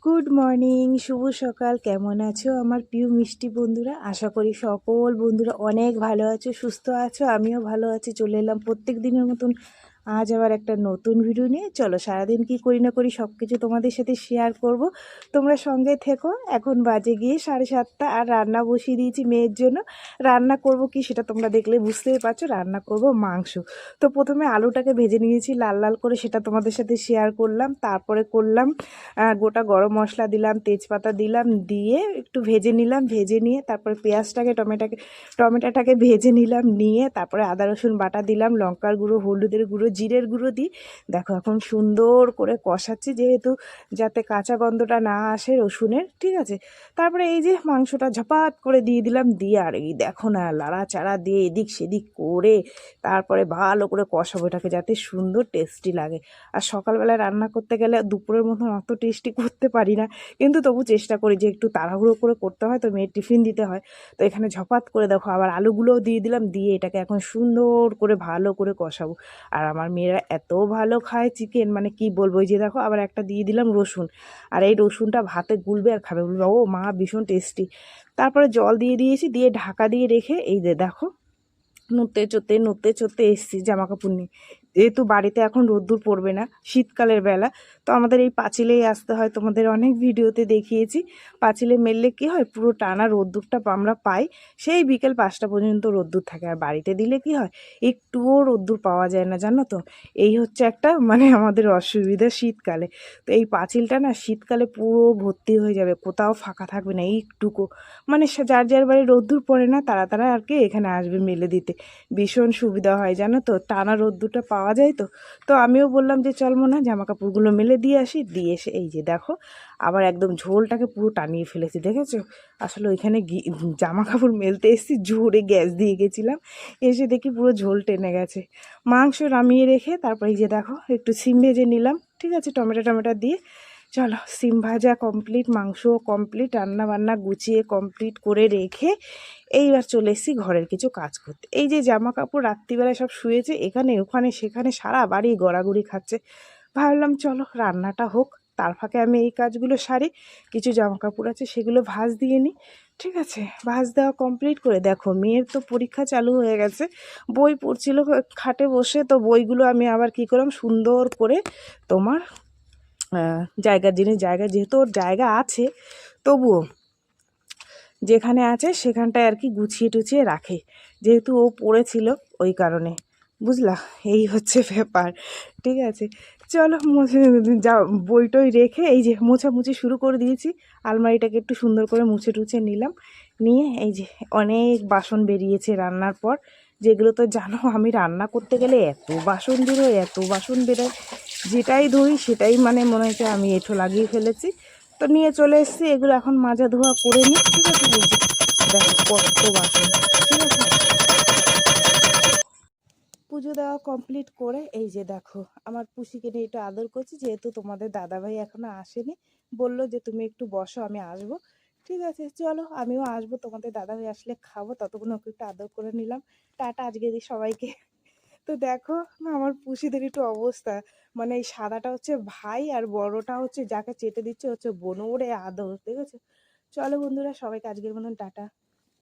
Good morning, শুভ সকাল। কেমন আছো আমার প্রিয় মিষ্টি বন্ধুরা? আশা করি সকল বন্ধুরা অনেক ভালো আছো, সুস্থ আছো। আমিও ভালো আছি। চলে এলাম প্রত্যেক দিনের মতন আজ আবার একটা নতুন ভিডিও নিয়ে। চলো সারাদিন কি করি না করি সব কিছু তোমাদের সাথে শেয়ার করব, তোমরা সঙ্গে থেকো। এখন বাজে গিয়ে 7:30 আর রান্না বসিয়ে দিয়েছি মেয়ের জন্য। রান্না করব কি সেটা তোমরা দেখলে বুঝতেই পারছো, রান্না করব মাংস। তো প্রথমে আলুটাকে ভেজে নিয়েছি লাল লাল করে, সেটা তোমাদের সাথে শেয়ার করলাম। তারপরে করলাম গোটা গরম মশলা দিলাম, তেজপাতা দিলাম, দিয়ে একটু ভেজে নিলাম। ভেজে নিয়ে তারপরে পেঁয়াজটাকে টমেটোটাকে ভেজে নিলাম, নিয়ে তারপরে আদা রসুন বাটা দিলাম, লঙ্কার গুঁড়ো, হলুদের গুঁড়ো, জিরের গুঁড়ো দিই। দেখো এখন সুন্দর করে কষাচ্ছি, যেহেতু যাতে কাঁচা গন্ধটা না আসে রসুনের, ঠিক আছে। তারপরে এই যে মাংসটা ঝপাত করে দিয়ে দিলাম, দিয়ে আর এই দেখো না লাড়াচাড়া দিয়ে এদিক সেদিক করে তারপরে ভালো করে কষাবো এটাকে, যাতে সুন্দর টেস্টি লাগে। আর সকালবেলায় রান্না করতে গেলে দুপুরের মতন অত টেস্টি করতে পারি না, কিন্তু তবু চেষ্টা করি যে একটু তাড়াহুড়ো করে করতে হয়, তো মেয়ের টিফিন দিতে হয়। তো এখানে ঝপাত করে দেখো আবার আলুগুলোও দিয়ে দিলাম, দিয়ে এটাকে এখন সুন্দর করে ভালো করে কষাবো। আর আমার মেয়েরা এত ভালো খায় চিকেন, মানে কি বলবো। এই যে দেখো আবার একটা দিয়ে দিলাম রসুন, আর এই রসুনটা ভাতে গুলবে আর খাবে, বলবে ও মা ভীষণ টেস্টি। তারপরে জল দিয়ে দিয়েছি, দিয়ে ঢাকা দিয়ে রেখে এই যে দেখো নড়তে চড়তে এসছি জামা কাপড় নিয়ে। যেহেতু বাড়িতে এখন রোদ্দুর পড়বে না, শীতকালের বেলা, তো আমাদের এই পাঁচিলেই আসতে হয়। তোমাদের অনেক ভিডিওতে দেখিয়েছি, পাঁচিলে মেললে কি হয়, পুরো টানা রোদ্দুরটা আমরা পাই। সেই বিকেল 5টা পর্যন্ত রোদ্দুর থাকে। আর বাড়িতে দিলে কি হয়, একটুও রোদ্দুর পাওয়া যায় না, জানো তো। এই হচ্ছে একটা মানে আমাদের অসুবিধা শীতকালে। তো এই পাঁচিলটা না শীতকালে পুরো ভর্তি হয়ে যাবে, কোথাও ফাঁকা থাকবে না এইটুকু। মানে যার যার বাড়ি রোদ্দুর পড়ে না, তারা তারা আর কি এখানে আসবে মেলে দিতে। ভীষণ সুবিধা হয় জানো তো, টানা রোদ্দুরটা পাওয়া যায়। তো তো আমিও বললাম যে চল মনে হয় জামা কাপড়গুলো মেলে দিয়ে আসি। দিয়ে এসে এই যে দেখো আবার একদম ঝোলটাকে পুরো টানিয়ে ফেলেছি, দেখেছো। আসলে ওইখানে জামা কাপড় মেলতে এসেছি, জোরে গ্যাস দিয়ে গেছিলাম, এসে দেখি পুরো ঝোল টেনে গেছে। মাংস নামিয়ে রেখে তারপরে এই যে দেখো একটু সিম ভেজে নিলাম, ঠিক আছে, টমেটো দিয়ে। চলো সিম ভাজা কমপ্লিট, মাংসও কমপ্লিট, রান্না বান্না গুছিয়ে কমপ্লিট করে রেখে এইবার চলে এসেছি ঘরের কিছু কাজ করতে। এই যে জামা কাপড় রাত্রিবেলায় সব শুয়েছে এখানে ওখানে সেখানে, সারা বাড়ি গড়াগড়ি খাচ্ছে। ভাবলাম চলো রান্নাটা হোক, তার ফাঁকে আমি এই কাজগুলো সারি। কিছু জামা কাপড় আছে সেগুলো ভাঁজ দিয়ে নিই, ঠিক আছে। ভাঁজ দেওয়া কমপ্লিট করে দেখো মেয়ের তো পরীক্ষা চালু হয়ে গেছে, বই পড়ছিল খাটে বসে। তো বইগুলো আমি আবার কি করলাম, সুন্দর করে তোমার জায়গার জিনিস জায়গা, যেহেতু ওর জায়গা আছে তবুও যেখানে আছে সেখানটায় আর কি গুছিয়ে টুছিয়ে রাখে, যেহেতু ও পড়েছিল ওই কারণে, বুঝলা। এই হচ্ছে ব্যাপার, ঠিক আছে। চলো মুছে যা, বইটই রেখে এই যে মোছামুছি শুরু করে দিয়েছি। আলমারিটাকে একটু সুন্দর করে মুছে টুছে নিলাম, নিয়ে এই যে অনেক বাসন বেরিয়েছে রান্নার পর, যেগুলো তো জানো আমি রান্না করতে গেলে এত বাসন বেরোয়, যেটাই ধরি সেটাই মানে মনে হচ্ছে আমি এঁঠো লাগিয়ে ফেলেছি। তো নিয়ে চলে এসেছি, এগুলো এখন মাজা ধোয়া করে নিই, ঠিক আছে। এই যে দেখো কত বাসন, ঠিক আছে। পুজো দেওয়া কমপ্লিট করে এই যে দেখো আমার পুষিকে নিয়ে একটু আদর করছি, যেহেতু তোমাদের দাদাভাই এখনো আসেনি, বললো যে তুমি একটু বসো আমি আসবো, ঠিক আছে। চলো আমিও আসবো, তোমাদের দাদাভাই আসলে খাবো, ততক্ষণ ওকে একটু আদর করে নিলাম। টাটা আজকে দিই সবাইকে। তো দেখো আমার পুষিদের একটু অবস্থা, মানে এই সাদাটা হচ্ছে ভাই আর বড়টা হচ্ছে যাকে চেটে দিচ্ছে হচ্ছে বোন, ওরে আদর, ঠিক আছে। চলো বন্ধুরা সবাইকে আজকের মতন টাটা।